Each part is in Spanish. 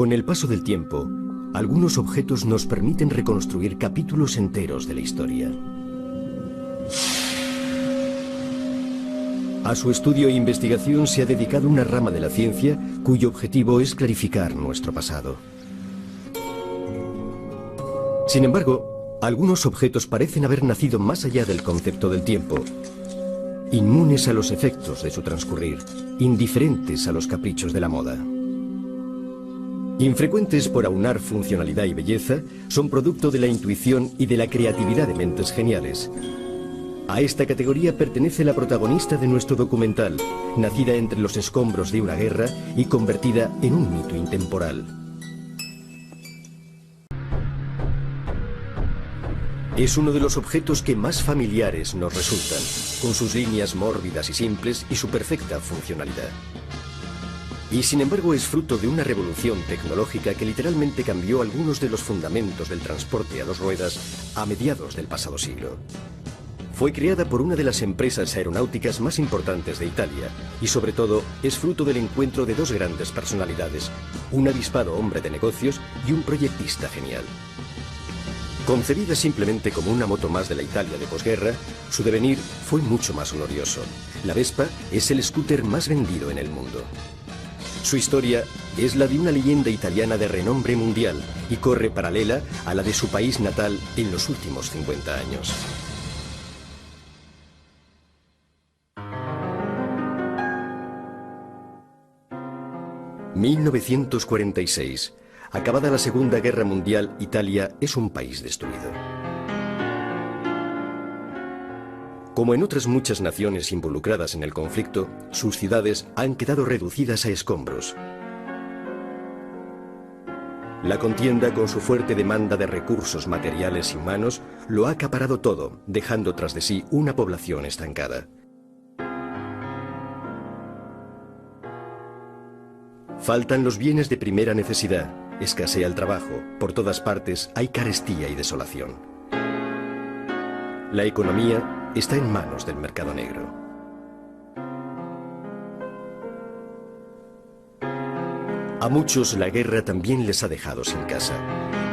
Con el paso del tiempo, algunos objetos nos permiten reconstruir capítulos enteros de la historia. A su estudio e investigación se ha dedicado una rama de la ciencia cuyo objetivo es clarificar nuestro pasado. Sin embargo, algunos objetos parecen haber nacido más allá del concepto del tiempo, inmunes a los efectos de su transcurrir, indiferentes a los caprichos de la moda. Infrecuentes por aunar funcionalidad y belleza, son producto de la intuición y de la creatividad de mentes geniales. A esta categoría pertenece la protagonista de nuestro documental, nacida entre los escombros de una guerra y convertida en un mito intemporal. Es uno de los objetos que más familiares nos resultan, con sus líneas mórbidas y simples y su perfecta funcionalidad. Y sin embargo es fruto de una revolución tecnológica que literalmente cambió algunos de los fundamentos del transporte a dos ruedas a mediados del pasado siglo. Fue creada por una de las empresas aeronáuticas más importantes de Italia y sobre todo es fruto del encuentro de dos grandes personalidades, un avispado hombre de negocios y un proyectista genial. Concebida simplemente como una moto más de la Italia de posguerra, su devenir fue mucho más glorioso. La Vespa es el scooter más vendido en el mundo. Su historia es la de una leyenda italiana de renombre mundial y corre paralela a la de su país natal en los últimos 50 años. ...1946... Acabada la Segunda Guerra Mundial, Italia es un país destruido. Como en otras muchas naciones involucradas en el conflicto, sus ciudades han quedado reducidas a escombros. La contienda, con su fuerte demanda de recursos materiales y humanos, lo ha acaparado todo, dejando tras de sí una población estancada. Faltan los bienes de primera necesidad. Escasea el trabajo, por todas partes hay carestía y desolación. La economía está en manos del mercado negro. A muchos la guerra también les ha dejado sin casa,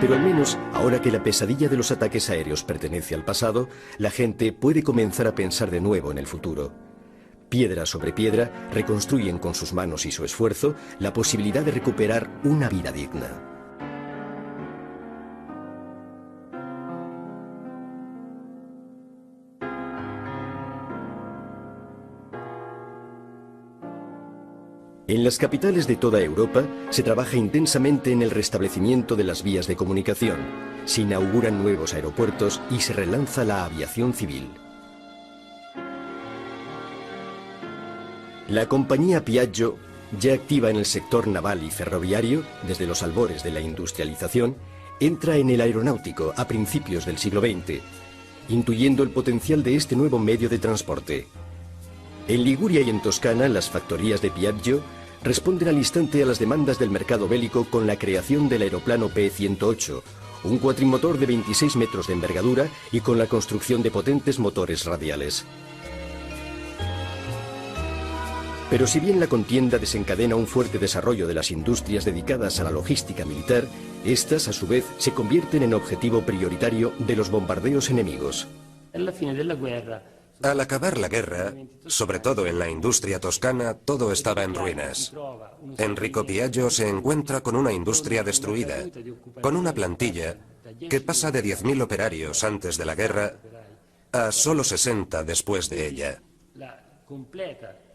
pero al menos ahora que la pesadilla de los ataques aéreos pertenece al pasado, la gente puede comenzar a pensar de nuevo en el futuro. Piedra sobre piedra, reconstruyen con sus manos y su esfuerzo la posibilidad de recuperar una vida digna. En las capitales de toda Europa se trabaja intensamente en el restablecimiento de las vías de comunicación, se inauguran nuevos aeropuertos y se relanza la aviación civil. La compañía Piaggio, ya activa en el sector naval y ferroviario desde los albores de la industrialización, entra en el aeronáutico a principios del siglo XX, intuyendo el potencial de este nuevo medio de transporte. En Liguria y en Toscana, las factorías de Piaggio responden al instante a las demandas del mercado bélico con la creación del aeroplano P-108, un cuatrimotor de 26 metros de envergadura y con la construcción de potentes motores radiales. Pero si bien la contienda desencadena un fuerte desarrollo de las industrias dedicadas a la logística militar, estas, a su vez, se convierten en objetivo prioritario de los bombardeos enemigos. Al acabar la guerra, sobre todo en la industria toscana, todo estaba en ruinas. Enrico Piaggio se encuentra con una industria destruida, con una plantilla que pasa de 10.000 operarios antes de la guerra a solo 60 después de ella.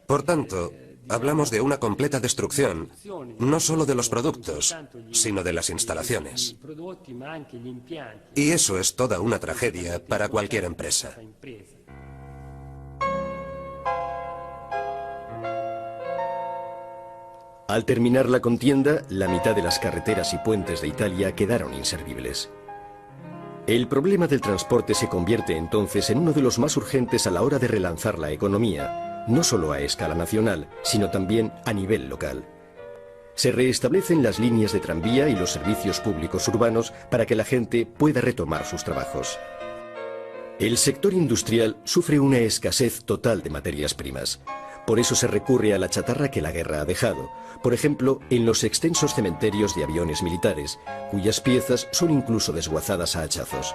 Por tanto, hablamos de una completa destrucción, no solo de los productos, sino de las instalaciones. Y eso es toda una tragedia para cualquier empresa. Al terminar la contienda, la mitad de las carreteras y puentes de Italia quedaron inservibles. El problema del transporte se convierte entonces en uno de los más urgentes a la hora de relanzar la economía, no solo a escala nacional, sino también a nivel local. Se reestablecen las líneas de tranvía y los servicios públicos urbanos para que la gente pueda retomar sus trabajos. El sector industrial sufre una escasez total de materias primas. Por eso se recurre a la chatarra que la guerra ha dejado, por ejemplo, en los extensos cementerios de aviones militares, cuyas piezas son incluso desguazadas a hachazos.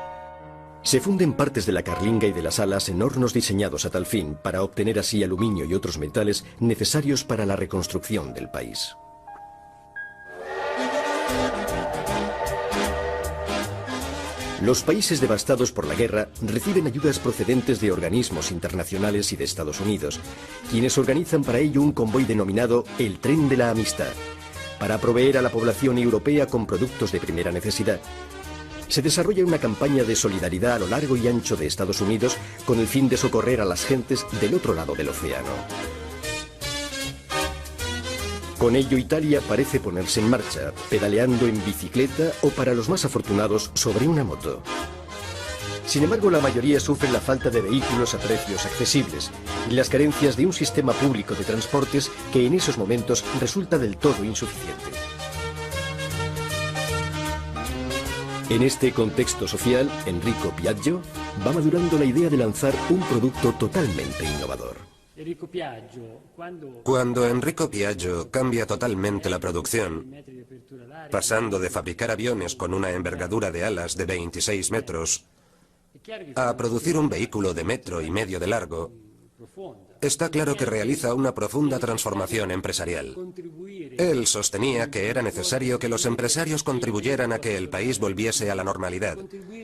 Se funden partes de la carlinga y de las alas en hornos diseñados a tal fin, para obtener así aluminio y otros metales necesarios para la reconstrucción del país. Los países devastados por la guerra reciben ayudas procedentes de organismos internacionales y de Estados Unidos, quienes organizan para ello un convoy denominado el Tren de la Amistad, para proveer a la población europea con productos de primera necesidad. Se desarrolla una campaña de solidaridad a lo largo y ancho de Estados Unidos con el fin de socorrer a las gentes del otro lado del océano. Con ello, Italia parece ponerse en marcha, pedaleando en bicicleta o, para los más afortunados, sobre una moto. Sin embargo, la mayoría sufre la falta de vehículos a precios accesibles y las carencias de un sistema público de transportes que en esos momentos resulta del todo insuficiente. En este contexto social, Enrico Piaggio va madurando la idea de lanzar un producto totalmente innovador. Cuando Enrico Piaggio cambia totalmente la producción, pasando de fabricar aviones con una envergadura de alas de 26 metros a producir un vehículo de 1,5 metros de largo, está claro que realiza una profunda transformación empresarial. Él sostenía que era necesario que los empresarios contribuyeran a que el país volviese a la normalidad,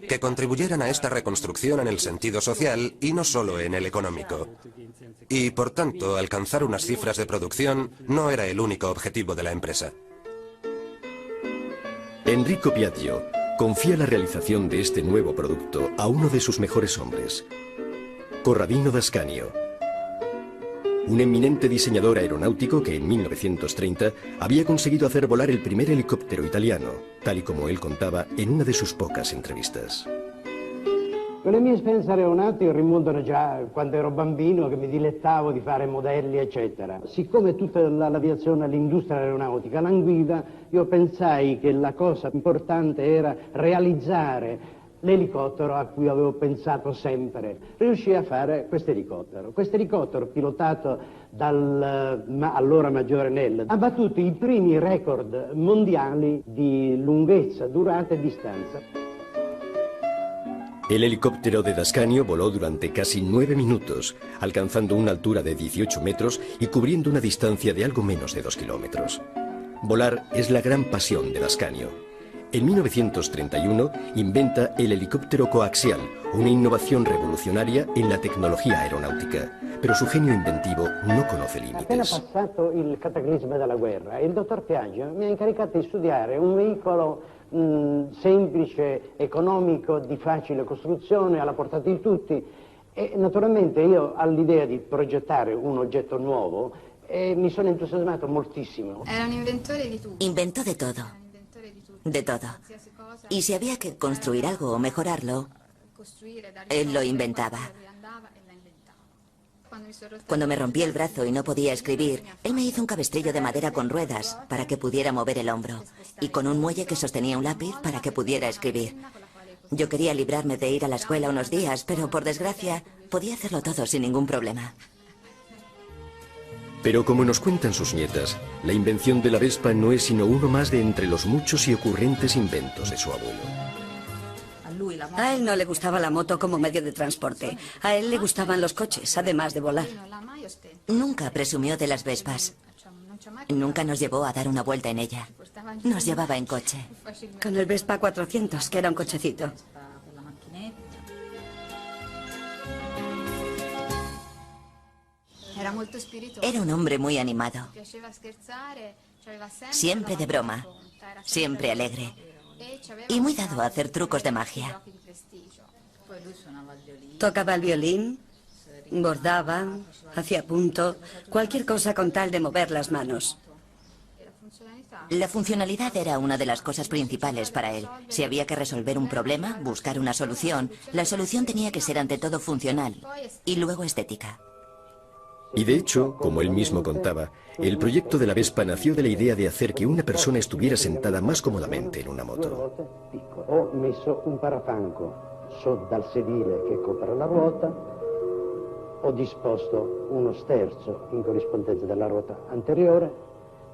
que contribuyeran a esta reconstrucción en el sentido social y no solo en el económico. Y, por tanto, alcanzar unas cifras de producción no era el único objetivo de la empresa. Enrico Piaggio confía la realización de este nuevo producto a uno de sus mejores hombres, Corradino d'Ascanio, un eminente diseñador aeronáutico que en 1930 había conseguido hacer volar el primer helicóptero italiano, tal y como él contaba en una de sus pocas entrevistas. Le mie esperienze aeronautiche rimontano già quando ero bambino, che mi dilettavo di fare modelli, eccetera. Siccome tutta l'aviazione, l'industria aeronautica languiva, io pensai che la cosa importante era realizzare l'elicottero a cui avevo pensato sempre. Riuscii a fare questo elicottero pilotato dal allora maggiore Nell, ha battuto i primi record mondiali di lunghezza, durata e distanza. El helicóptero de d'Ascanio voló durante casi 9 minutos, alcanzando una altura de 18 metros y cubriendo una distancia de algo menos de 2 kilómetros. Volar es la gran pasión de d'Ascanio. En 1931 inventa el helicóptero coaxial, una innovación revolucionaria en la tecnología aeronáutica, pero su genio inventivo no conoce límites. Appena passato il cataclisma della guerra, il dottor Piaggio mi ha incaricato di studiare un veicolo semplice, economico, di facile costruzione, alla portata di tutti, e naturalmente io all'idea di progettare un oggetto nuovo mi sono entusiasmato moltissimo. Era un inventore di tutto. Inventó de todo. De todo. Y si había que construir algo o mejorarlo, él lo inventaba. Cuando me rompí el brazo y no podía escribir, él me hizo un cabestrillo de madera con ruedas para que pudiera mover el hombro y con un muelle que sostenía un lápiz para que pudiera escribir. Yo quería librarme de ir a la escuela unos días, pero por desgracia podía hacerlo todo sin ningún problema. Pero como nos cuentan sus nietas, la invención de la Vespa no es sino uno más de entre los muchos y ocurrentes inventos de su abuelo. A él no le gustaba la moto como medio de transporte. A él le gustaban los coches, además de volar. Nunca presumió de las Vespas. Nunca nos llevó a dar una vuelta en ella. Nos llevaba en coche. Con el Vespa 400, que era un cochecito. Era un hombre muy animado. Siempre de broma. Siempre alegre. Y muy dado a hacer trucos de magia. Tocaba el violín, bordaba, hacía punto, cualquier cosa con tal de mover las manos. La funcionalidad era una de las cosas principales para él. Si había que resolver un problema, buscar una solución, la solución tenía que ser ante todo funcional y luego estética. Y de hecho, como él mismo contaba, el proyecto de la Vespa nació de la idea de hacer que una persona estuviera sentada más cómodamente en una moto. Ho messo un parafanco sotto dal sedile che copre la ruota ho disposto uno sterzo in corrispondenza della ruota anteriore,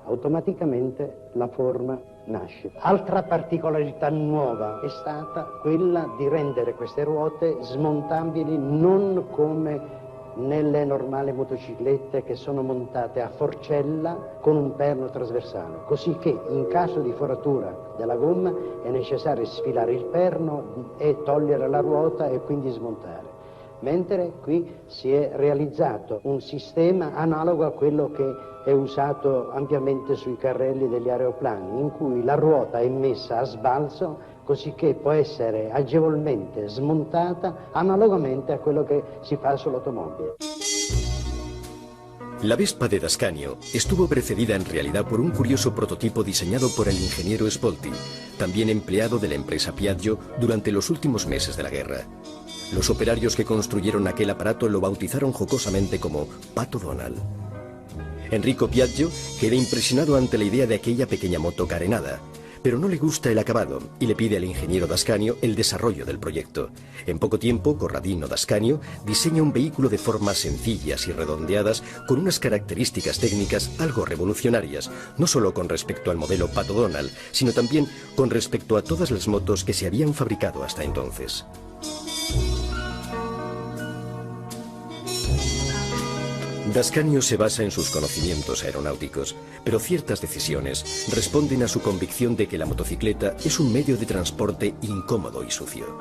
automaticamente la forma nasce. Altra particolarità nuova è stata quella di rendere queste ruote smontabili non come nelle normali motociclette che sono montate a forcella con un perno trasversale, così che in caso di foratura della gomma è necessario sfilare il perno e togliere la ruota e quindi smontare. Mentre qui si è realizzato un sistema analogo a quello che è usato ampiamente sui carrelli degli aeroplani, in cui la ruota è messa a sbalzo, così che può essere agevolmente smontata analogamente a quello che si fa sull'automobile. La Vespa de Dascanio estuvo precedida en realidad por un curioso prototipo diseñado por el ingeniero Spolti, también empleado de la empresa Piaggio durante los últimos meses de la guerra. Los operarios que construyeron aquel aparato lo bautizaron jocosamente como Pato Donald. Enrico Piaggio queda impresionado ante la idea de aquella pequeña moto carenada, pero no le gusta el acabado y le pide al ingeniero Dascanio el desarrollo del proyecto. En poco tiempo, Corradino Dascanio diseña un vehículo de formas sencillas y redondeadas con unas características técnicas algo revolucionarias, no solo con respecto al modelo Pato Donald, sino también con respecto a todas las motos que se habían fabricado hasta entonces. Dascanio se basa en sus conocimientos aeronáuticos, pero ciertas decisiones responden a su convicción de que la motocicleta es un medio de transporte incómodo y sucio.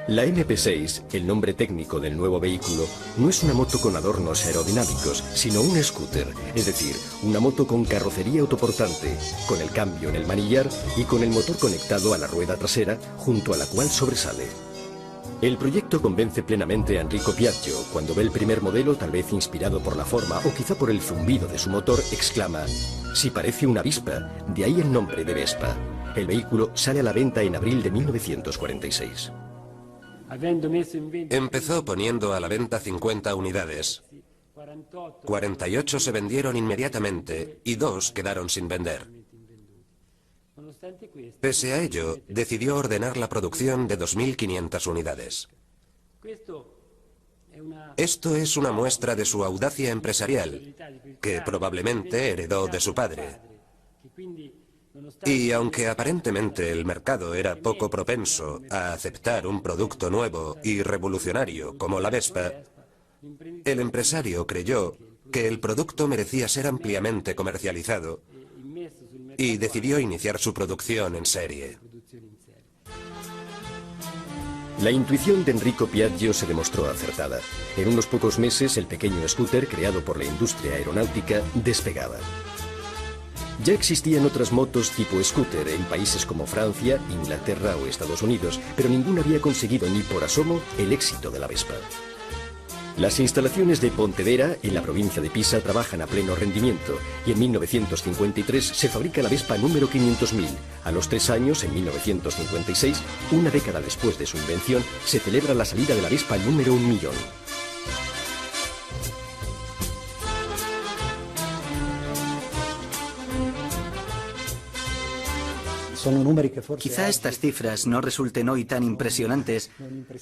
La MP6, el nombre técnico del nuevo vehículo, no es una moto con adornos aerodinámicos, sino un scooter, es decir, una moto con carrocería autoportante, con el cambio en el manillar y con el motor conectado a la rueda trasera, junto a la cual sobresale. El proyecto convence plenamente a Enrico Piaggio. Cuando ve el primer modelo, tal vez inspirado por la forma o quizá por el zumbido de su motor, exclama: «Si parece una Vespa», de ahí el nombre de Vespa. El vehículo sale a la venta en abril de 1946. Empezó poniendo a la venta 50 unidades. 48 se vendieron inmediatamente y 2 quedaron sin vender. Pese a ello, decidió ordenar la producción de 2.500 unidades. Esto es una muestra de su audacia empresarial, que probablemente heredó de su padre. Y aunque aparentemente el mercado era poco propenso a aceptar un producto nuevo y revolucionario como la Vespa, el empresario creyó que el producto merecía ser ampliamente comercializado y decidió iniciar su producción en serie. La intuición de Enrico Piaggio se demostró acertada. En unos pocos meses, el pequeño scooter creado por la industria aeronáutica despegaba. Ya existían otras motos tipo scooter en países como Francia, Inglaterra o Estados Unidos, pero ninguna había conseguido ni por asomo el éxito de la Vespa. Las instalaciones de Pontedera, en la provincia de Pisa, trabajan a pleno rendimiento y en 1953 se fabrica la Vespa número 500.000. A los 3 años, en 1956, una década después de su invención, se celebra la salida de la Vespa número 1.000.000. Quizá estas cifras no resulten hoy tan impresionantes,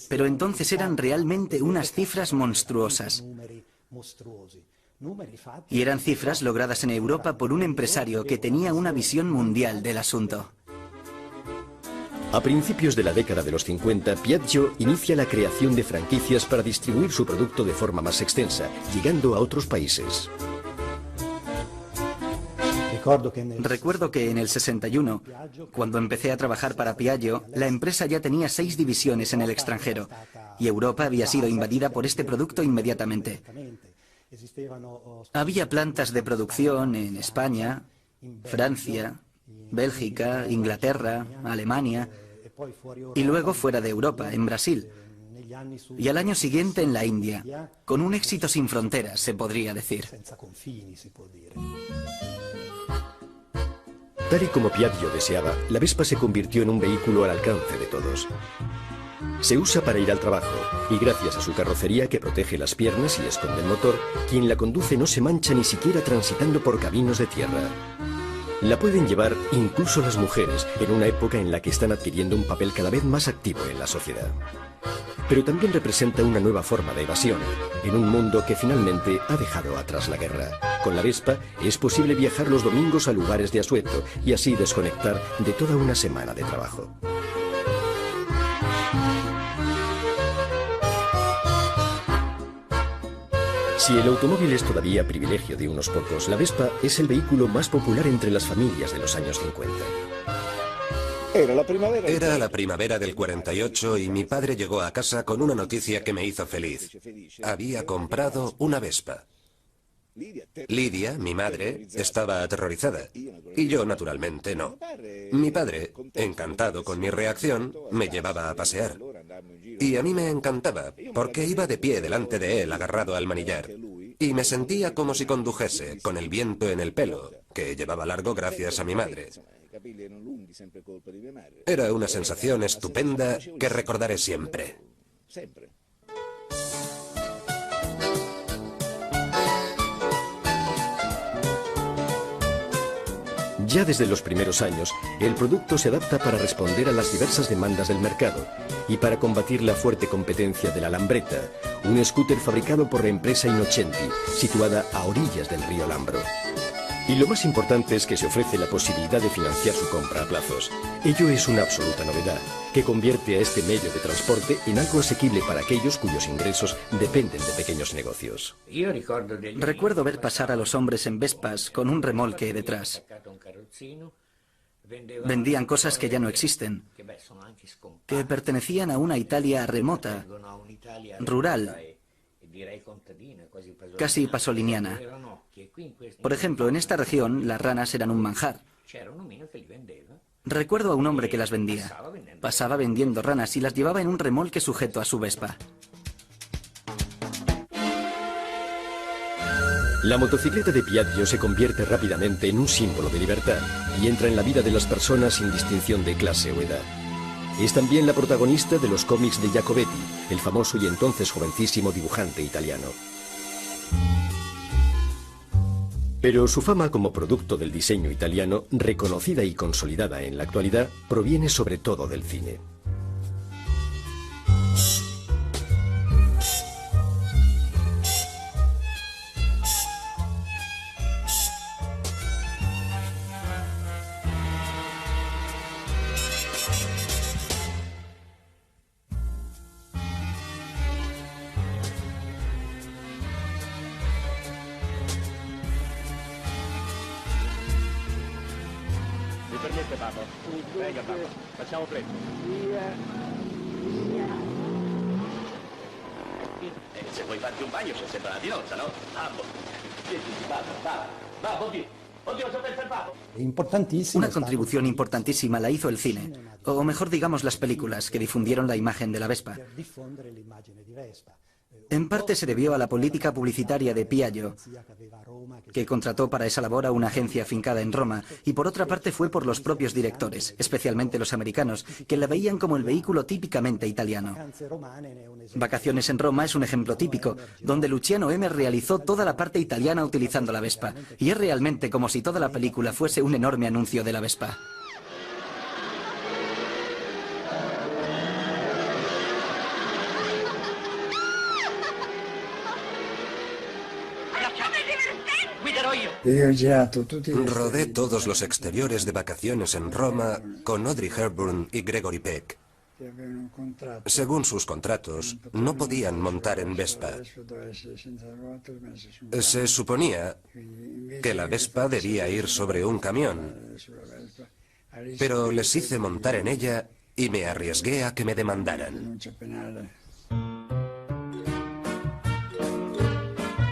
pero entonces eran realmente unas cifras monstruosas. Y eran cifras logradas en Europa por un empresario que tenía una visión mundial del asunto. A principios de la década de los 50, Piaggio inicia la creación de franquicias para distribuir su producto de forma más extensa, llegando a otros países. Recuerdo que en el 61, cuando empecé a trabajar para Piaggio, la empresa ya tenía 6 divisiones en el extranjero y Europa había sido invadida por este producto inmediatamente. Había plantas de producción en España, Francia, Bélgica, Inglaterra, Alemania y luego fuera de Europa, en Brasil. Y al año siguiente en la India, con un éxito sin fronteras, se podría decir. Tal y como Piaggio deseaba, la Vespa se convirtió en un vehículo al alcance de todos. Se usa para ir al trabajo y gracias a su carrocería que protege las piernas y esconde el motor, quien la conduce no se mancha ni siquiera transitando por caminos de tierra. La pueden llevar incluso las mujeres en una época en la que están adquiriendo un papel cada vez más activo en la sociedad. Pero también representa una nueva forma de evasión, en un mundo que finalmente ha dejado atrás la guerra. Con la Vespa es posible viajar los domingos a lugares de asueto y así desconectar de toda una semana de trabajo. Si el automóvil es todavía privilegio de unos pocos, la Vespa es el vehículo más popular entre las familias de los años 50. Era la primavera del 48 y mi padre llegó a casa con una noticia que me hizo feliz. Había comprado una Vespa. Lidia, mi madre, estaba aterrorizada y yo, naturalmente, no. Mi padre, encantado con mi reacción, me llevaba a pasear. Y a mí me encantaba, porque iba de pie delante de él, agarrado al manillar. Y me sentía como si condujese, con el viento en el pelo, que llevaba largo gracias a mi madre. Era una sensación estupenda que recordaré siempre. Ya desde los primeros años, el producto se adapta para responder a las diversas demandas del mercado y para combatir la fuerte competencia de la Lambretta, un scooter fabricado por la empresa Innocenti, situada a orillas del río Lambro. Y lo más importante es que se ofrece la posibilidad de financiar su compra a plazos. Ello es una absoluta novedad, que convierte a este medio de transporte en algo asequible para aquellos cuyos ingresos dependen de pequeños negocios. Recuerdo ver pasar a los hombres en Vespas con un remolque detrás. Vendían cosas que ya no existen, que pertenecían a una Italia remota, rural, casi pasoliniana. Por ejemplo, en esta región las ranas eran un manjar. Recuerdo a un hombre que las vendía. Pasaba vendiendo ranas y las llevaba en un remolque sujeto a su Vespa. La motocicleta de Piaggio se convierte rápidamente en un símbolo de libertad y entra en la vida de las personas sin distinción de clase o edad. Es también la protagonista de los cómics de Giacobetti, el famoso y entonces jovencísimo dibujante italiano. Pero su fama como producto del diseño italiano, reconocida y consolidada en la actualidad, proviene sobre todo del cine. Venga, papà, facciamo presto. Se vuoi farti un bagno c'è sempre la tinozza, no? Babbo, va, oddio, sono fermato. Una contribución importantísima la hizo el cine, o mejor digamos las películas que difundieron la imagen de la Vespa. En parte se debió a la política publicitaria de Piaggio, que contrató para esa labor a una agencia afincada en Roma, y por otra parte fue por los propios directores, especialmente los americanos, que la veían como el vehículo típicamente italiano. Vacaciones en Roma es un ejemplo típico, donde Luciano M. realizó toda la parte italiana utilizando la Vespa, y es realmente como si toda la película fuese un enorme anuncio de la Vespa. Rodé todos los exteriores de vacaciones en Roma con Audrey Hepburn y Gregory Peck. Según sus contratos, no podían montar en Vespa. Se suponía que la Vespa debía ir sobre un camión, pero les hice montar en ella y me arriesgué a que me demandaran.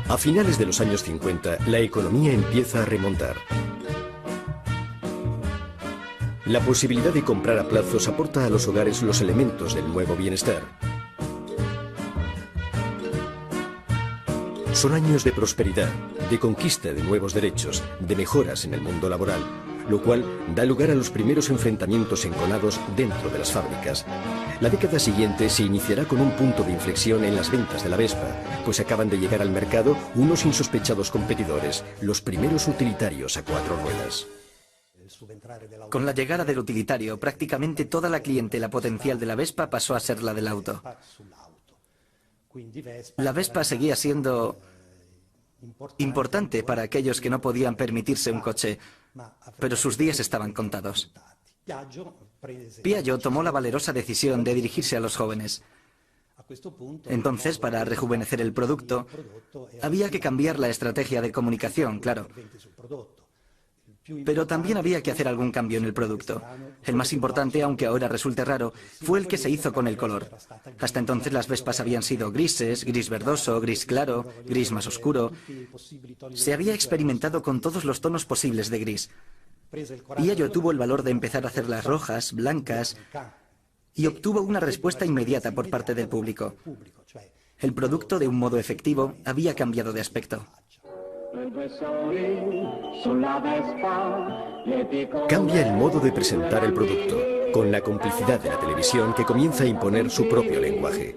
A finales de los años 50, la economía empieza a remontar. La posibilidad de comprar a plazos aporta a los hogares los elementos del nuevo bienestar. Son años de prosperidad, de conquista de nuevos derechos, de mejoras en el mundo laboral, lo cual da lugar a los primeros enfrentamientos enconados dentro de las fábricas. La década siguiente se iniciará con un punto de inflexión en las ventas de la Vespa, pues acaban de llegar al mercado unos insospechados competidores, los primeros utilitarios a 4 ruedas. Con la llegada del utilitario, prácticamente toda la clientela potencial de la Vespa pasó a ser la del auto. La Vespa seguía siendo importante para aquellos que no podían permitirse un coche, pero sus días estaban contados. Piaggio tomó la valerosa decisión de dirigirse a los jóvenes. Entonces, para rejuvenecer el producto, había que cambiar la estrategia de comunicación, claro. Pero también había que hacer algún cambio en el producto. El más importante, aunque ahora resulte raro, fue el que se hizo con el color. Hasta entonces las Vespas habían sido grises, gris verdoso, gris claro, gris más oscuro. Se había experimentado con todos los tonos posibles de gris. Piaggio tuvo el valor de empezar a hacerlas rojas, blancas, y obtuvo una respuesta inmediata por parte del público. El producto, de un modo efectivo, había cambiado de aspecto. Cambia el modo de presentar el producto, con la complicidad de la televisión que comienza a imponer su propio lenguaje.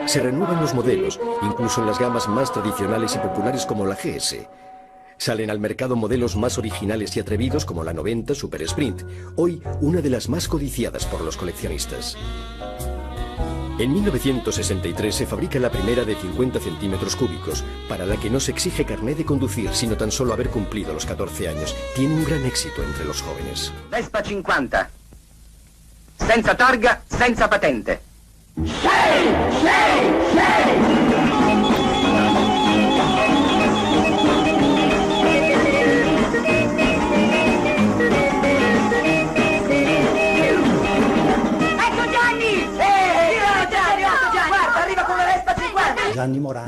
Se renuevan los modelos, incluso en las gamas más tradicionales y populares como la GS. Salen al mercado modelos más originales y atrevidos como la 90 Super Sprint, hoy una de las más codiciadas por los coleccionistas. En 1963 se fabrica la primera de 50 centímetros cúbicos, para la que no se exige carnet de conducir, sino tan solo haber cumplido los 14 años. Tiene un gran éxito entre los jóvenes. Vespa 50. Senza targa, senza patente.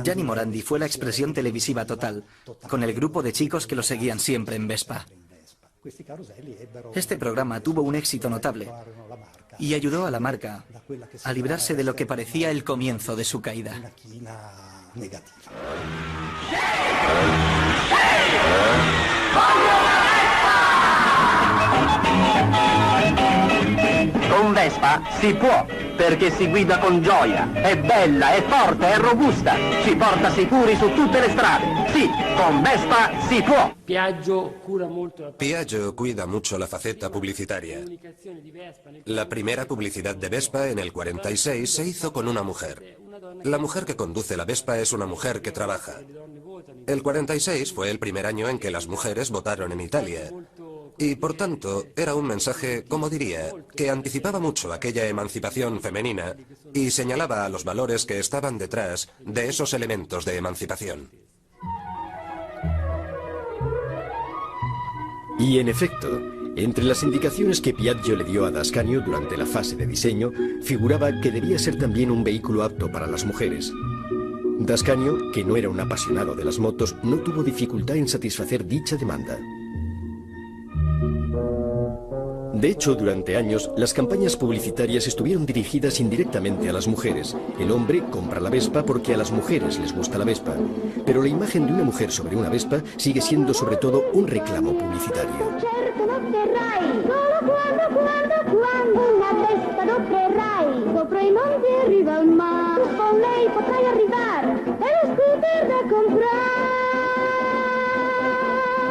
Gianni Morandi fue la expresión televisiva total, con el grupo de chicos que lo seguían siempre en Vespa. Este programa tuvo un éxito notable y ayudó a la marca a librarse de lo que parecía el comienzo de su caída. Con Vespa si può, perché si guida con gioia, è bella, è forte, è robusta, ci porta sicuri su tutte le strade. Sì, con Vespa si può. Piaggio cuida mucho la faceta publicitaria. La primera publicidad de Vespa en el 46 se hizo con una mujer. La mujer que conduce la Vespa es una mujer que trabaja. El 46 fue el primer año en que las mujeres votaron en Italia. Y por tanto, era un mensaje, como diría, que anticipaba mucho aquella emancipación femenina y señalaba a los valores que estaban detrás de esos elementos de emancipación. Y en efecto, entre las indicaciones que Piaggio le dio a D'Ascanio durante la fase de diseño, figuraba que debía ser también un vehículo apto para las mujeres. D'Ascanio, que no era un apasionado de las motos, no tuvo dificultad en satisfacer dicha demanda. De hecho, durante años, las campañas publicitarias estuvieron dirigidas indirectamente a las mujeres. El hombre compra la Vespa porque a las mujeres les gusta la Vespa. Pero la imagen de una mujer sobre una Vespa sigue siendo sobre todo un reclamo publicitario.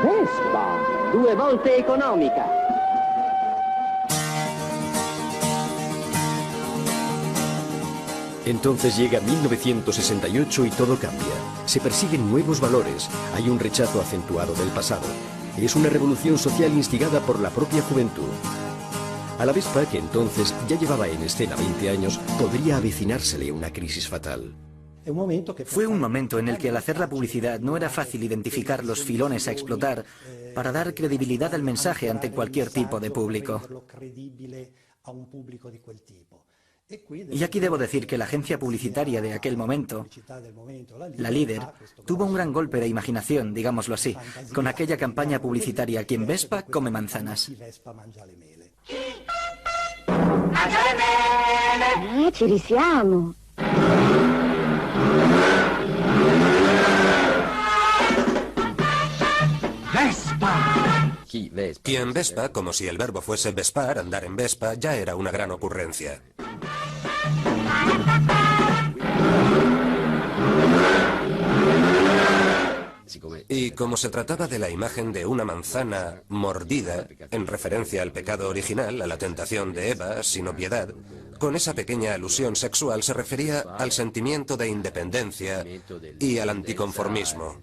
Vespa, 2 volte economica. Entonces llega 1968 y todo cambia. Se persiguen nuevos valores, hay un rechazo acentuado del pasado. Es una revolución social instigada por la propia juventud. A la Vespa, que entonces ya llevaba en escena 20 años, podría avecinársele una crisis fatal. Fue un momento en el que al hacer la publicidad no era fácil identificar los filones a explotar para dar credibilidad al mensaje ante cualquier tipo de público. Y aquí debo decir que la agencia publicitaria de aquel momento, la líder, tuvo un gran golpe de imaginación, digámoslo así, con aquella campaña publicitaria "Quien Vespa come manzanas". Ci risiamo. Quien Vespa, como si el verbo fuese vespar, andar en Vespa, ya era una gran ocurrencia. Y como se trataba de la imagen de una manzana mordida, en referencia al pecado original, a la tentación de Eva, sin obviedad, con esa pequeña alusión sexual se refería al sentimiento de independencia y al anticonformismo.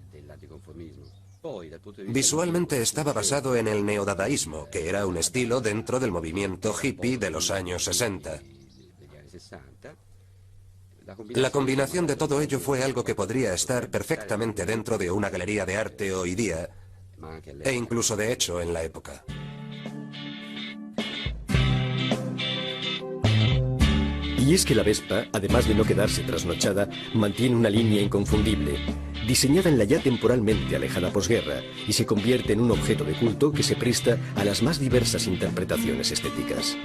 Visualmente estaba basado en el neodadaísmo, que era un estilo dentro del movimiento hippie de los años 60. La combinación de todo ello fue algo que podría estar perfectamente dentro de una galería de arte hoy día, e incluso de hecho en la época. Y es que la Vespa, además de no quedarse trasnochada, mantiene una línea inconfundible, diseñada en la ya temporalmente alejada posguerra, y se convierte en un objeto de culto que se presta a las más diversas interpretaciones estéticas.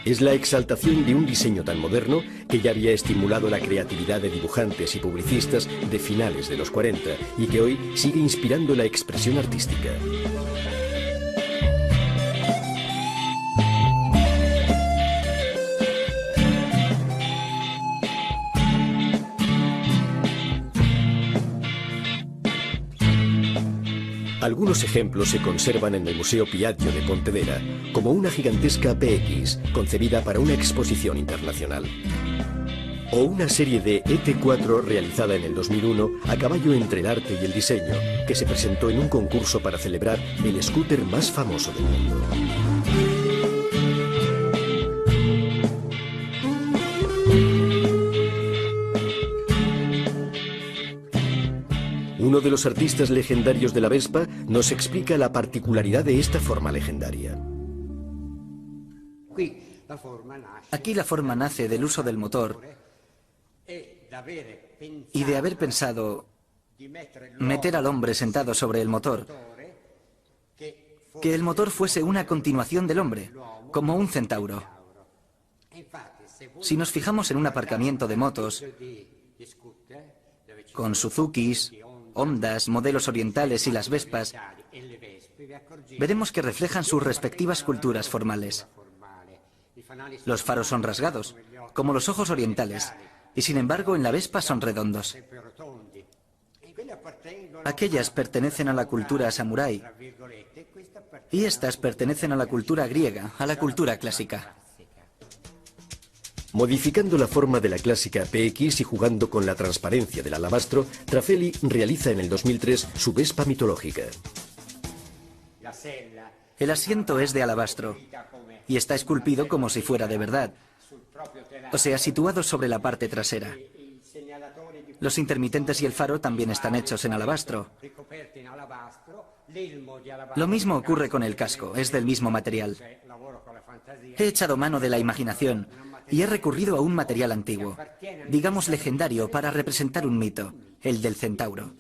Es la exaltación de un diseño tan moderno que ya había estimulado la creatividad de dibujantes y publicistas de finales de los 40 y que hoy sigue inspirando la expresión artística. Algunos ejemplos se conservan en el Museo Piaggio de Pontedera, como una gigantesca PX, concebida para una exposición internacional. O una serie de ET4 realizada en el 2001 a caballo entre el arte y el diseño, que se presentó en un concurso para celebrar el scooter más famoso del mundo. Uno de los artistas legendarios de la Vespa nos explica la particularidad de esta forma legendaria. Aquí la forma nace del uso del motor y de haber pensado meter al hombre sentado sobre el motor, que el motor fuese una continuación del hombre, como un centauro. Si nos fijamos en un aparcamiento de motos, con Suzukis, Hondas, modelos orientales y las Vespas, veremos que reflejan sus respectivas culturas formales. Los faros son rasgados, como los ojos orientales, y sin embargo en la Vespa son redondos. Aquellas pertenecen a la cultura samurái, y estas pertenecen a la cultura griega, a la cultura clásica. Modificando la forma de la clásica PX y jugando con la transparencia del alabastro, Trafelli realiza en el 2003 su Vespa mitológica. El asiento es de alabastro y está esculpido como si fuera de verdad, o sea, situado sobre la parte trasera. Los intermitentes y el faro también están hechos en alabastro. Lo mismo ocurre con el casco, es del mismo material. He echado mano de la imaginación y he recurrido a un material antiguo, digamos legendario, para representar un mito, el del centauro.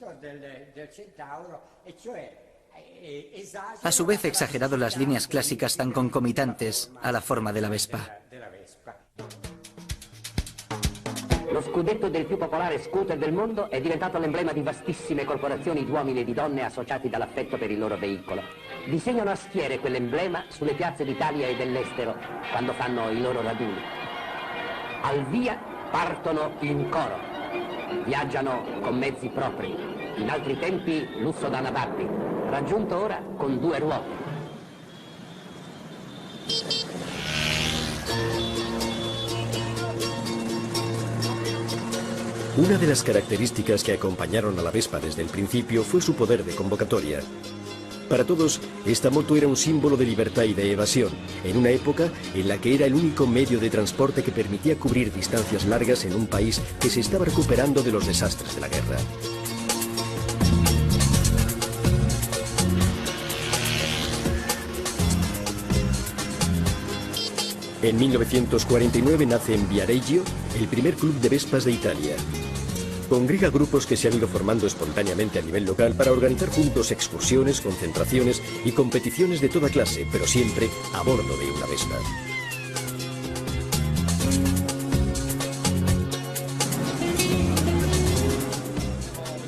A su vez he exagerado las líneas clásicas tan concomitantes a la forma de la Vespa. Lo scudetto del più popolare scooter del mondo è diventato l'emblema di vastissime corporazioni di uomini e di donne associati dall'affetto per il loro veicolo. Disegnano a schiere quell'emblema sulle piazze d'Italia e dell'estero quando fanno i loro raduni. Al via partono in coro, viaggiano con mezzi propri, in altri tempi lusso da nababbi, raggiunto ora con 2 ruote. Una de las características que acompañaron a la Vespa desde el principio fue su poder de convocatoria. Para todos, esta moto era un símbolo de libertad y de evasión, en una época en la que era el único medio de transporte que permitía cubrir distancias largas en un país que se estaba recuperando de los desastres de la guerra. En 1949 nace en Viareggio el primer club de Vespas de Italia. Congrega grupos que se han ido formando espontáneamente a nivel local para organizar juntos excursiones, concentraciones y competiciones de toda clase, pero siempre a bordo de una Vespa.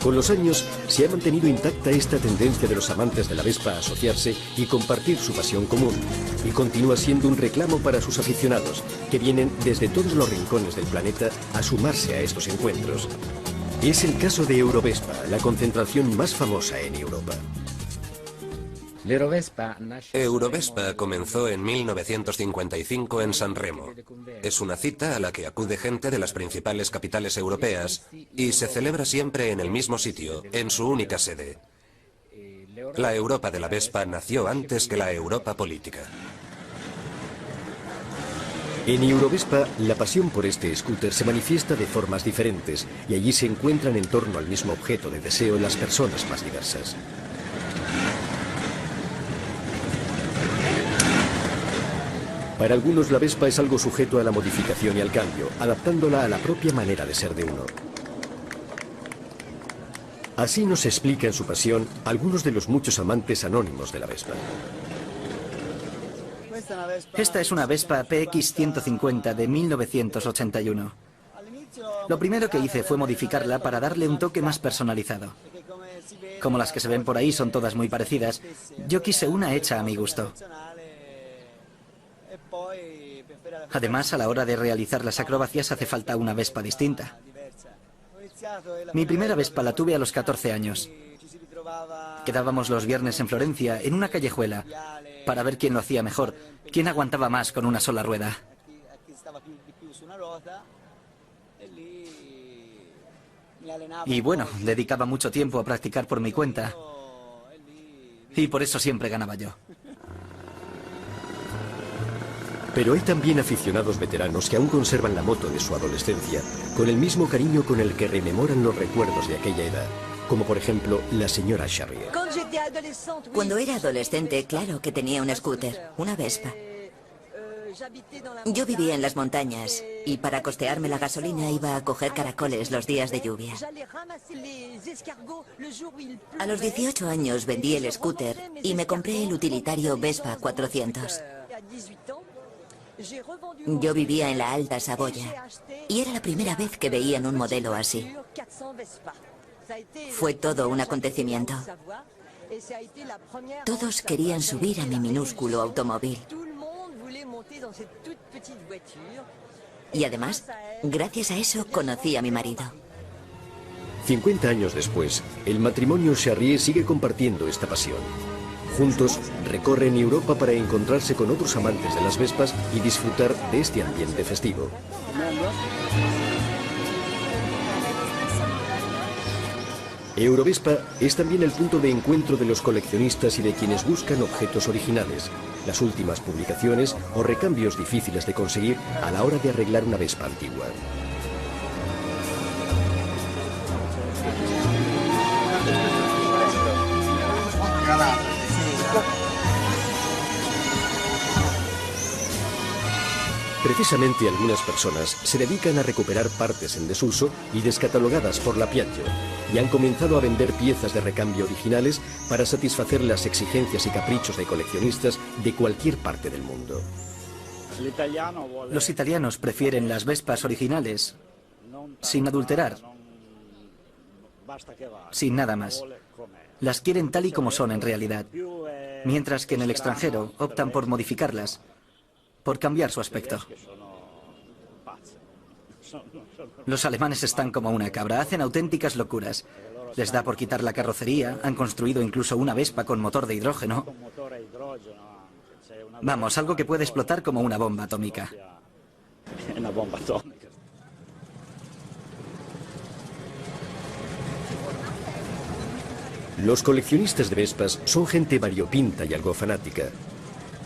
Con los años se ha mantenido intacta esta tendencia de los amantes de la Vespa a asociarse y compartir su pasión común, y continúa siendo un reclamo para sus aficionados, que vienen desde todos los rincones del planeta a sumarse a estos encuentros. Es el caso de Eurovespa, la concentración más famosa en Europa. Eurovespa comenzó en 1955 en San Remo. Es una cita a la que acude gente de las principales capitales europeas y se celebra siempre en el mismo sitio, en su única sede. La Europa de la Vespa nació antes que la Europa política. En Eurovespa, la pasión por este scooter se manifiesta de formas diferentes y allí se encuentran en torno al mismo objeto de deseo las personas más diversas. Para algunos la Vespa es algo sujeto a la modificación y al cambio, adaptándola a la propia manera de ser de uno. Así nos explican su pasión algunos de los muchos amantes anónimos de la Vespa. Esta es una Vespa PX 150 de 1981. Lo primero que hice fue modificarla para darle un toque más personalizado. Como las que se ven por ahí son todas muy parecidas, yo quise una hecha a mi gusto. Además, a la hora de realizar las acrobacias hace falta una Vespa distinta. Mi primera Vespa la tuve a los 14 años. Quedábamos los viernes en Florencia, en una callejuela, para ver quién lo hacía mejor, quién aguantaba más con una sola rueda. Y bueno, dedicaba mucho tiempo a practicar por mi cuenta. Y por eso siempre ganaba yo. Pero hay también aficionados veteranos que aún conservan la moto de su adolescencia, con el mismo cariño con el que rememoran los recuerdos de aquella edad, como por ejemplo la señora Charrier. Cuando era adolescente, claro que tenía un scooter, una Vespa. Yo vivía en las montañas y para costearme la gasolina iba a coger caracoles los días de lluvia. A los 18 años vendí el scooter y me compré el utilitario Vespa 400. Yo vivía en la Alta Saboya y era la primera vez que veían un modelo así. Fue todo un acontecimiento. Todos querían subir a mi minúsculo automóvil. Y además, gracias a eso conocí a mi marido. 50 años después, el matrimonio Charrier sigue compartiendo esta pasión. Juntos recorren Europa para encontrarse con otros amantes de las Vespas y disfrutar de este ambiente festivo. Eurovespa es también el punto de encuentro de los coleccionistas y de quienes buscan objetos originales, las últimas publicaciones o recambios difíciles de conseguir a la hora de arreglar una Vespa antigua. Precisamente algunas personas se dedican a recuperar partes en desuso y descatalogadas por la Piaggio y han comenzado a vender piezas de recambio originales para satisfacer las exigencias y caprichos de coleccionistas de cualquier parte del mundo. Los italianos prefieren las Vespas originales, sin adulterar, sin nada más. Las quieren tal y como son en realidad, mientras que en el extranjero optan por modificarlas, por cambiar su aspecto. Los alemanes están como una cabra, hacen auténticas locuras. Les da por quitar la carrocería, han construido incluso una Vespa con motor de hidrógeno. Vamos, algo que puede explotar como una bomba atómica. Los coleccionistas de Vespas son gente variopinta y algo fanática.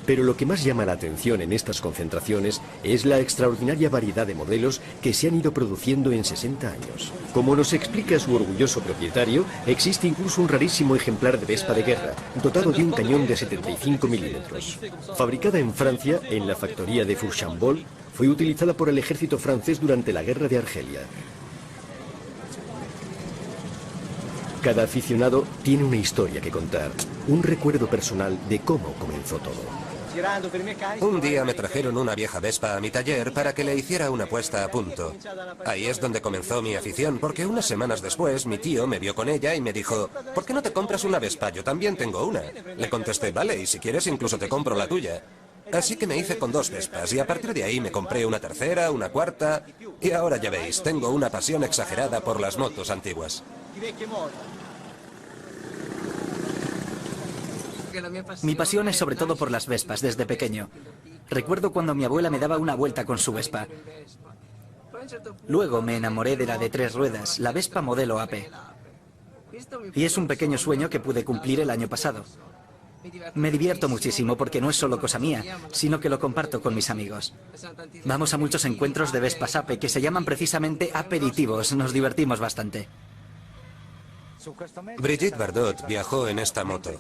Pero lo que más llama la atención en estas concentraciones es la extraordinaria variedad de modelos que se han ido produciendo en 60 años. Como nos explica su orgulloso propietario, existe incluso un rarísimo ejemplar de Vespa de guerra, dotado de un cañón de 75 milímetros. Fabricada en Francia, en la factoría de Fourchambault, fue utilizada por el ejército francés durante la guerra de Argelia. Cada aficionado tiene una historia que contar, un recuerdo personal de cómo comenzó todo. Un día me trajeron una vieja Vespa a mi taller para que le hiciera una puesta a punto. Ahí es donde comenzó mi afición, porque unas semanas después mi tío me vio con ella y me dijo: ¿por qué no te compras una Vespa? Yo también tengo una. Le contesté: vale, y si quieres incluso te compro la tuya. Así que me hice con 2 Vespas y a partir de ahí me compré una tercera, una cuarta y ahora ya veis, tengo una pasión exagerada por las motos antiguas. Mi pasión es sobre todo por las Vespas desde pequeño. Recuerdo cuando mi abuela me daba una vuelta con su Vespa. Luego me enamoré de la de 3 ruedas, la Vespa modelo AP. Y es un pequeño sueño que pude cumplir el año pasado. Me divierto muchísimo porque no es solo cosa mía, sino que lo comparto con mis amigos. Vamos a muchos encuentros de Vespas AP que se llaman precisamente aperitivos. Nos divertimos bastante. Brigitte Bardot viajó en esta moto.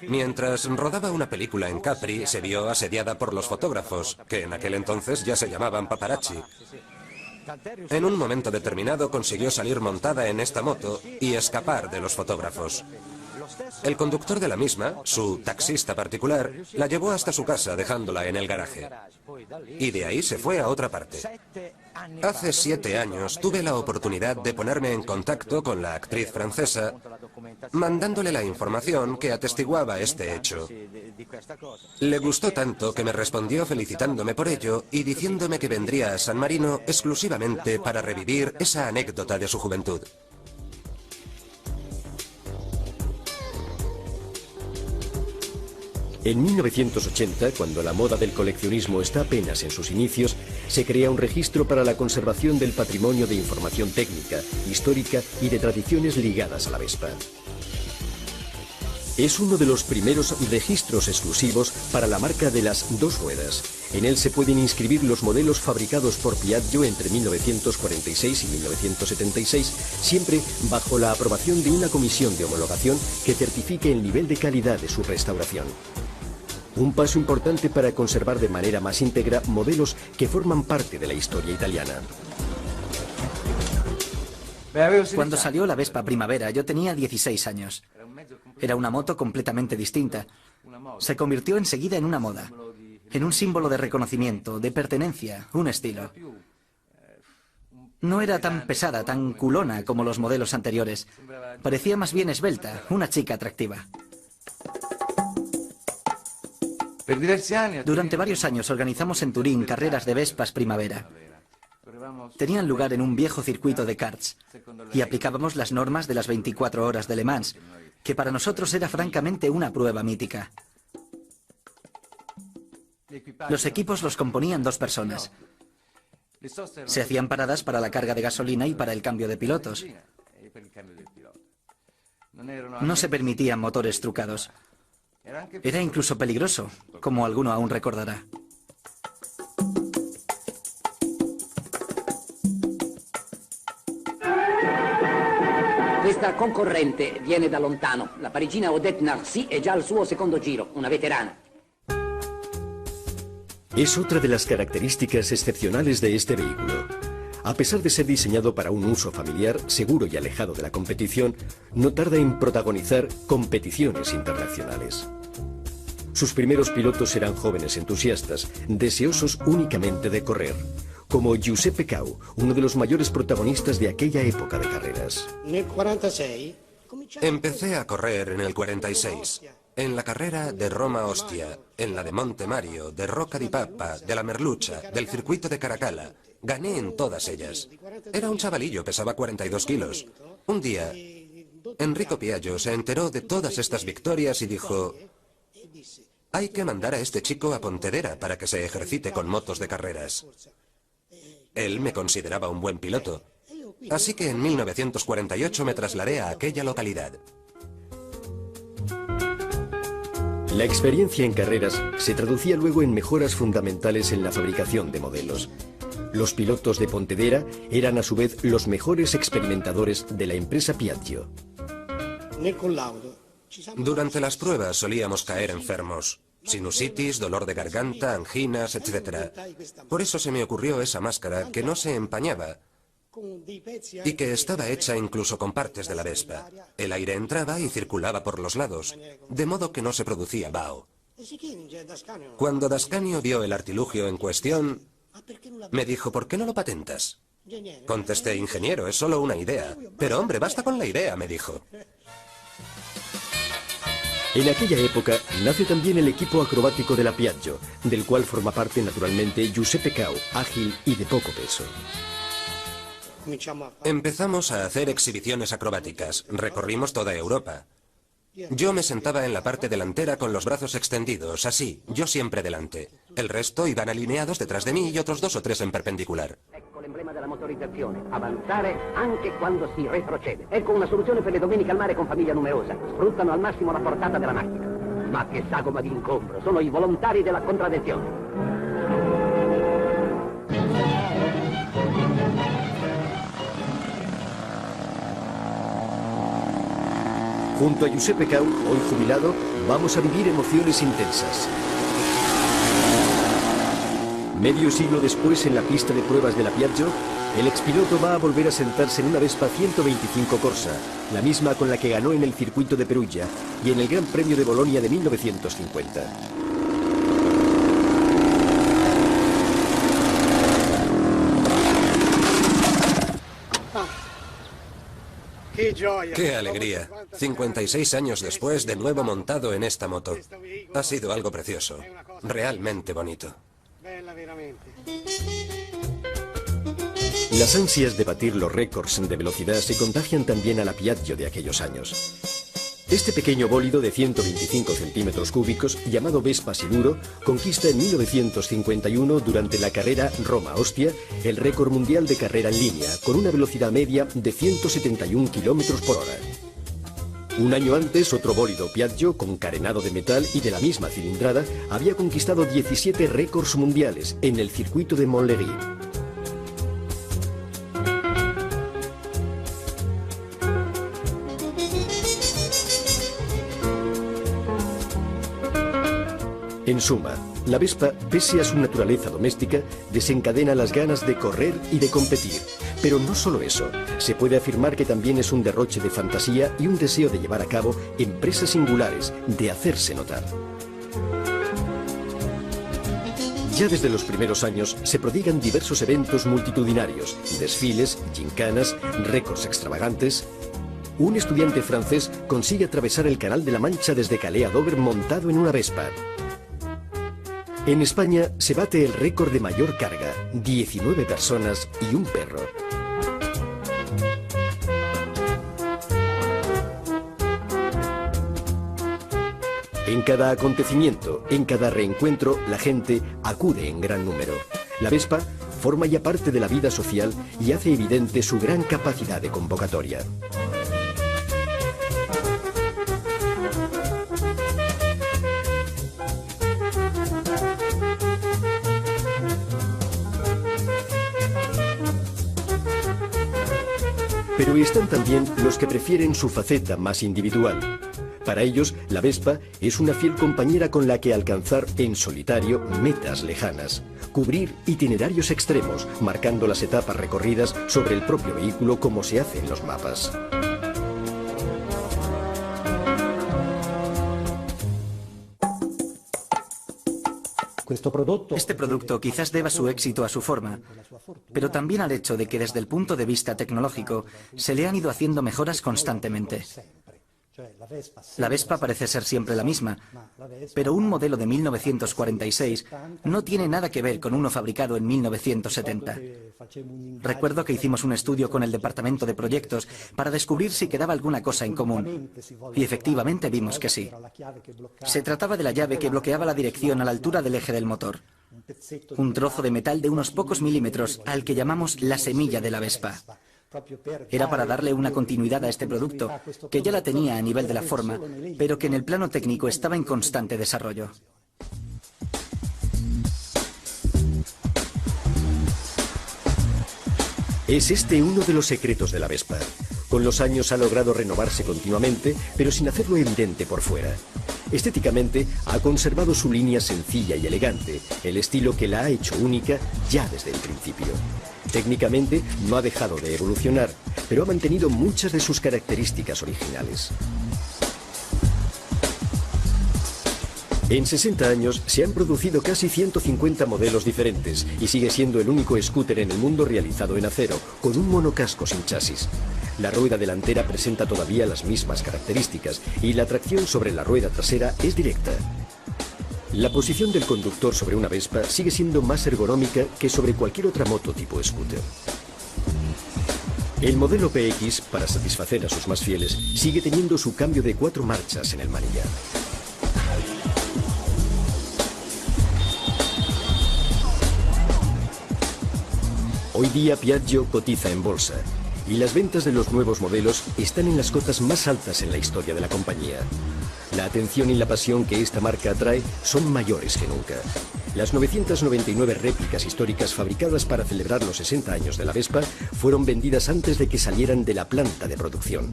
Mientras rodaba una película en Capri, se vio asediada por los fotógrafos, que en aquel entonces ya se llamaban paparazzi. En un momento determinado consiguió salir montada en esta moto y escapar de los fotógrafos. El conductor de la misma, su taxista particular, la llevó hasta su casa dejándola en el garaje. Y de ahí se fue a otra parte. Hace 7 años tuve la oportunidad de ponerme en contacto con la actriz francesa, mandándole la información que atestiguaba este hecho. Le gustó tanto que me respondió felicitándome por ello y diciéndome que vendría a San Marino exclusivamente para revivir esa anécdota de su juventud. En 1980, cuando la moda del coleccionismo está apenas en sus inicios, se crea un registro para la conservación del patrimonio de información técnica, histórica y de tradiciones ligadas a la Vespa. Es uno de los primeros registros exclusivos para la marca de las 2 ruedas. En él se pueden inscribir los modelos fabricados por Piaggio entre 1946 y 1976, siempre bajo la aprobación de una comisión de homologación que certifique el nivel de calidad de su restauración. Un paso importante para conservar de manera más íntegra modelos que forman parte de la historia italiana. Cuando salió la Vespa Primavera, yo tenía 16 años. Era una moto completamente distinta. Se convirtió enseguida en una moda, en un símbolo de reconocimiento, de pertenencia, un estilo. No era tan pesada, tan culona como los modelos anteriores. Parecía más bien esbelta, una chica atractiva. Durante varios años organizamos en Turín carreras de Vespas Primavera. Tenían lugar en un viejo circuito de karts y aplicábamos las normas de las 24 horas de Le Mans, que para nosotros era francamente una prueba mítica. Los equipos los componían 2 personas. Se hacían paradas para la carga de gasolina y para el cambio de pilotos. No se permitían motores trucados. Era incluso peligroso, como alguno aún recordará. Questa concorrente viene da lontano. La parigina Odette Narcy è già al suo secondo giro, una veterana. Es otra de las características excepcionales de este vehículo. A pesar de ser diseñado para un uso familiar, seguro y alejado de la competición, no tarda en protagonizar competiciones internacionales. Sus primeros pilotos eran jóvenes entusiastas, deseosos únicamente de correr, como Giuseppe Cau, uno de los mayores protagonistas de aquella época de carreras. Empecé a correr en el 46, en la carrera de Roma-Ostia, en la de Monte Mario, de Rocca di Papa, de la Merluccia, del circuito de Caracalla. Gané en todas ellas. Era un chavalillo, pesaba 42 kilos. Un día, Enrico Piaggio se enteró de todas estas victorias y dijo: hay que mandar a este chico a Pontedera para que se ejercite con motos de carreras. Él me consideraba un buen piloto, así que en 1948 me trasladé a aquella localidad. La experiencia en carreras se traducía luego en mejoras fundamentales en la fabricación de modelos. Los pilotos de Pontedera eran a su vez los mejores experimentadores de la empresa Piaggio. Durante las pruebas solíamos caer enfermos. Sinusitis, dolor de garganta, anginas, etc. Por eso se me ocurrió esa máscara que no se empañaba y que estaba hecha incluso con partes de la Vespa. El aire entraba y circulaba por los lados, de modo que no se producía vaho. Cuando Dascanio vio el artilugio en cuestión, me dijo: ¿por qué no lo patentas? Contesté: ingeniero, es solo una idea. Pero hombre, basta con la idea, me dijo. En aquella época nace también el equipo acrobático de la Piaggio, del cual forma parte naturalmente Giuseppe Cao, ágil y de poco peso. Empezamos a hacer exhibiciones acrobáticas. Recorrimos toda Europa. Yo me sentaba en la parte delantera con los brazos extendidos, así, yo siempre delante. El resto iban alineados detrás de mí y otros 2 o 3 en perpendicular. Ecco l'emblema della motorizzazione, avanzare anche quando si retrocede. Ecco una soluzione per le domeniche al mare con famiglia numerosa. Sfruttano al massimo la portata della macchina. Ma che sagoma di incontro, sono i volontari della contraddizione. Junto a Giuseppe Cao, hoy jubilado, vamos a vivir emociones intensas. Medio siglo después, en la pista de pruebas de la Piaggio, el expiloto va a volver a sentarse en una Vespa 125 Corsa, la misma con la que ganó en el circuito de Perugia y en el Gran Premio de Bolonia de 1950. ¡Qué alegría! 56 años después, de nuevo montado en esta moto. Ha sido algo precioso, realmente bonito. Las ansias de batir los récords de velocidad se contagian también a la Piaggio de aquellos años. Este pequeño bólido de 125 centímetros cúbicos, llamado Vespa Siluro, conquista en 1951, durante la carrera Roma-Ostia, el récord mundial de carrera en línea, con una velocidad media de 171 kilómetros por hora. Un año antes, otro bólido Piaggio, con carenado de metal y de la misma cilindrada, había conquistado 17 récords mundiales en el circuito de Montlhéry. En suma, la Vespa, pese a su naturaleza doméstica, desencadena las ganas de correr y de competir. Pero no solo eso, se puede afirmar que también es un derroche de fantasía y un deseo de llevar a cabo empresas singulares, de hacerse notar. Ya desde los primeros años se prodigan diversos eventos multitudinarios, desfiles, gincanas, récords extravagantes. Un estudiante francés consigue atravesar el Canal de la Mancha desde Calais a Dover montado en una Vespa. En España se bate el récord de mayor carga, 19 personas y un perro. En cada acontecimiento, en cada reencuentro, la gente acude en gran número. La Vespa forma ya parte de la vida social y hace evidente su gran capacidad de convocatoria. Pero están también los que prefieren su faceta más individual. Para ellos, la Vespa es una fiel compañera con la que alcanzar en solitario metas lejanas, cubrir itinerarios extremos, marcando las etapas recorridas sobre el propio vehículo como se hace en los mapas. Este producto quizás deba su éxito a su forma, pero también al hecho de que desde el punto de vista tecnológico se le han ido haciendo mejoras constantemente. La Vespa parece ser siempre la misma, pero un modelo de 1946 no tiene nada que ver con uno fabricado en 1970. Recuerdo que hicimos un estudio con el departamento de proyectos para descubrir si quedaba alguna cosa en común, y efectivamente vimos que sí. Se trataba de la llave que bloqueaba la dirección a la altura del eje del motor. Un trozo de metal de unos pocos milímetros al que llamamos la semilla de la Vespa. Era para darle una continuidad a este producto, que ya la tenía a nivel de la forma, pero que en el plano técnico estaba en constante desarrollo. Es este uno de los secretos de la Vespa. Con los años ha logrado renovarse continuamente, pero sin hacerlo evidente por fuera. Estéticamente ha conservado su línea sencilla y elegante, el estilo que la ha hecho única ya desde el principio. Técnicamente no ha dejado de evolucionar, pero ha mantenido muchas de sus características originales. En 60 años se han producido casi 150 modelos diferentes y sigue siendo el único scooter en el mundo realizado en acero, con un monocasco sin chasis. La rueda delantera presenta todavía las mismas características y la tracción sobre la rueda trasera es directa. La posición del conductor sobre una Vespa sigue siendo más ergonómica que sobre cualquier otra moto tipo scooter. El modelo PX, para satisfacer a sus más fieles, sigue teniendo su cambio de 4 marchas en el manillar. Hoy día Piaggio cotiza en bolsa y las ventas de los nuevos modelos están en las cotas más altas en la historia de la compañía. La atención y la pasión que esta marca atrae son mayores que nunca. Las 999 réplicas históricas fabricadas para celebrar los 60 años de la Vespa fueron vendidas antes de que salieran de la planta de producción.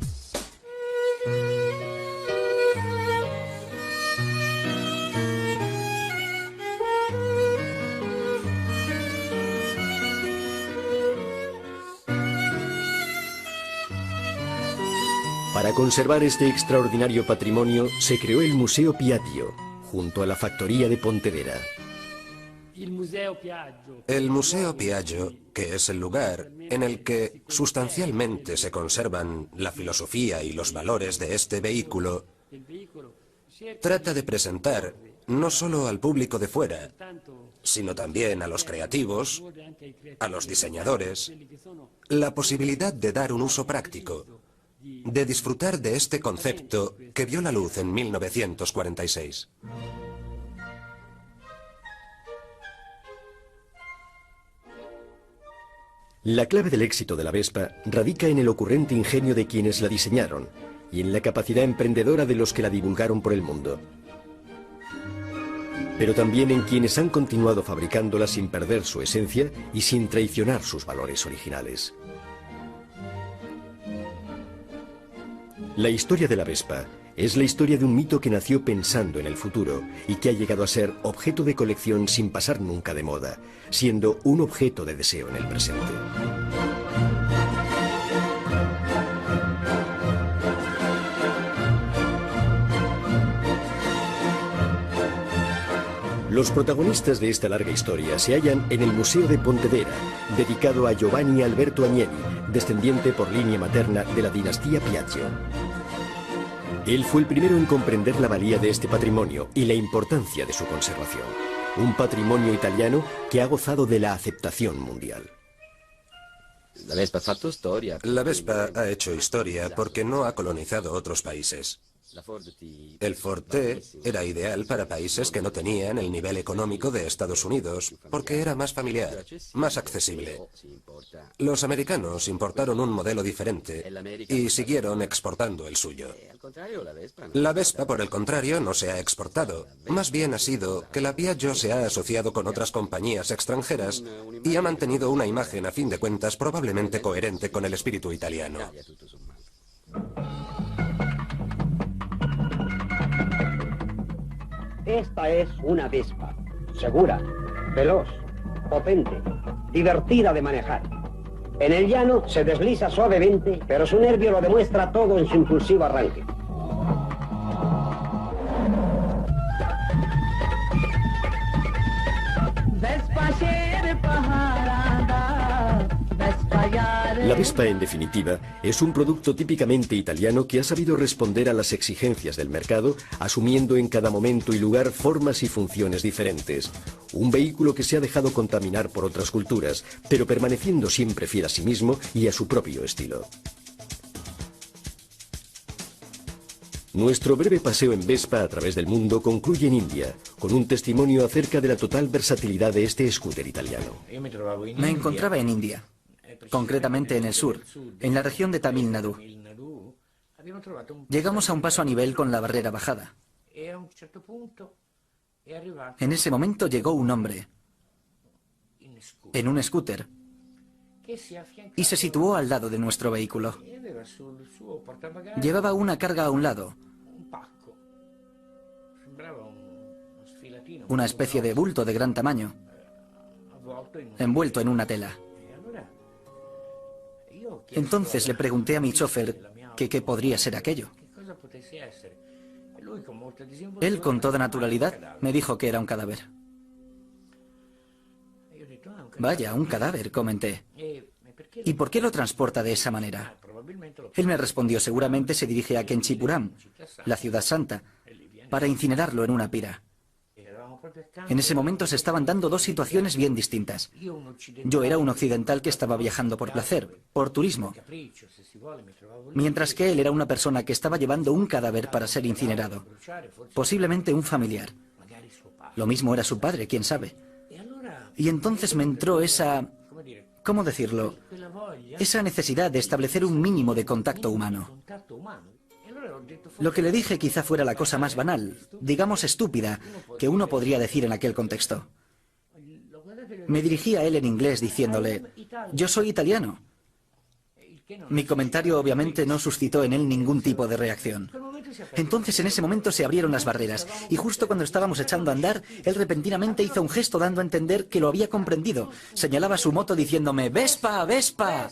Para conservar este extraordinario patrimonio se creó el Museo Piaggio, junto a la factoría de Pontedera. El Museo Piaggio, que es el lugar en el que sustancialmente se conservan la filosofía y los valores de este vehículo, trata de presentar no solo al público de fuera, sino también a los creativos, a los diseñadores, la posibilidad de dar un uso práctico, de disfrutar de este concepto que vio la luz en 1946. La clave del éxito de la Vespa radica en el ocurrente ingenio de quienes la diseñaron y en la capacidad emprendedora de los que la divulgaron por el mundo. Pero también en quienes han continuado fabricándola sin perder su esencia y sin traicionar sus valores originales. La historia de la Vespa es la historia de un mito que nació pensando en el futuro y que ha llegado a ser objeto de colección sin pasar nunca de moda, siendo un objeto de deseo en el presente. Los protagonistas de esta larga historia se hallan en el Museo de Pontedera, dedicado a Giovanni Alberto Agnelli, descendiente por línea materna de la dinastía Piaggio. Él fue el primero en comprender la valía de este patrimonio y la importancia de su conservación. Un patrimonio italiano que ha gozado de la aceptación mundial. La Vespa ha hecho historia porque no ha colonizado otros países. El Ford T era ideal para países que no tenían el nivel económico de Estados Unidos, porque era más familiar, más accesible. Los americanos importaron un modelo diferente y siguieron exportando el suyo. La Vespa, por el contrario, no se ha exportado. Más bien ha sido que la Piaggio se ha asociado con otras compañías extranjeras y ha mantenido una imagen, a fin de cuentas, probablemente coherente con el espíritu italiano. Esta es una Vespa, segura, veloz, potente, divertida de manejar. En el llano se desliza suavemente, pero su nervio lo demuestra todo en su impulsivo arranque. La Vespa, en definitiva, es un producto típicamente italiano que ha sabido responder a las exigencias del mercado, asumiendo en cada momento y lugar formas y funciones diferentes. Un vehículo que se ha dejado contaminar por otras culturas, pero permaneciendo siempre fiel a sí mismo y a su propio estilo. Nuestro breve paseo en Vespa a través del mundo concluye en India, con un testimonio acerca de la total versatilidad de este scooter italiano. Me encontraba en India, concretamente en el sur, en la región de Tamil Nadu. Llegamos a un paso a nivel con la barrera bajada. En ese momento llegó un hombre en un scooter y se situó al lado de nuestro vehículo. Llevaba una carga a un lado, una especie de bulto de gran tamaño, envuelto en una tela. Entonces le pregunté a mi chofer que qué podría ser aquello. Él, con toda naturalidad, me dijo que era un cadáver. Vaya, un cadáver, comenté. ¿Y por qué lo transporta de esa manera? Él me respondió, seguramente se dirige a Kenchipuram, la ciudad santa, para incinerarlo en una pira. En ese momento se estaban dando dos situaciones bien distintas. Yo era un occidental que estaba viajando por placer, por turismo, mientras que él era una persona que estaba llevando un cadáver para ser incinerado, posiblemente un familiar. Lo mismo era su padre, quién sabe. Y entonces me entró esa... ¿cómo decirlo? Esa necesidad de establecer un mínimo de contacto humano. Lo que le dije quizá fuera la cosa más banal, digamos estúpida, que uno podría decir en aquel contexto. Me dirigí a él en inglés diciéndole, yo soy italiano. Mi comentario obviamente no suscitó en él ningún tipo de reacción. Entonces en ese momento se abrieron las barreras y justo cuando estábamos echando a andar, él repentinamente hizo un gesto dando a entender que lo había comprendido. Señalaba su moto diciéndome, ¡Vespa, Vespa!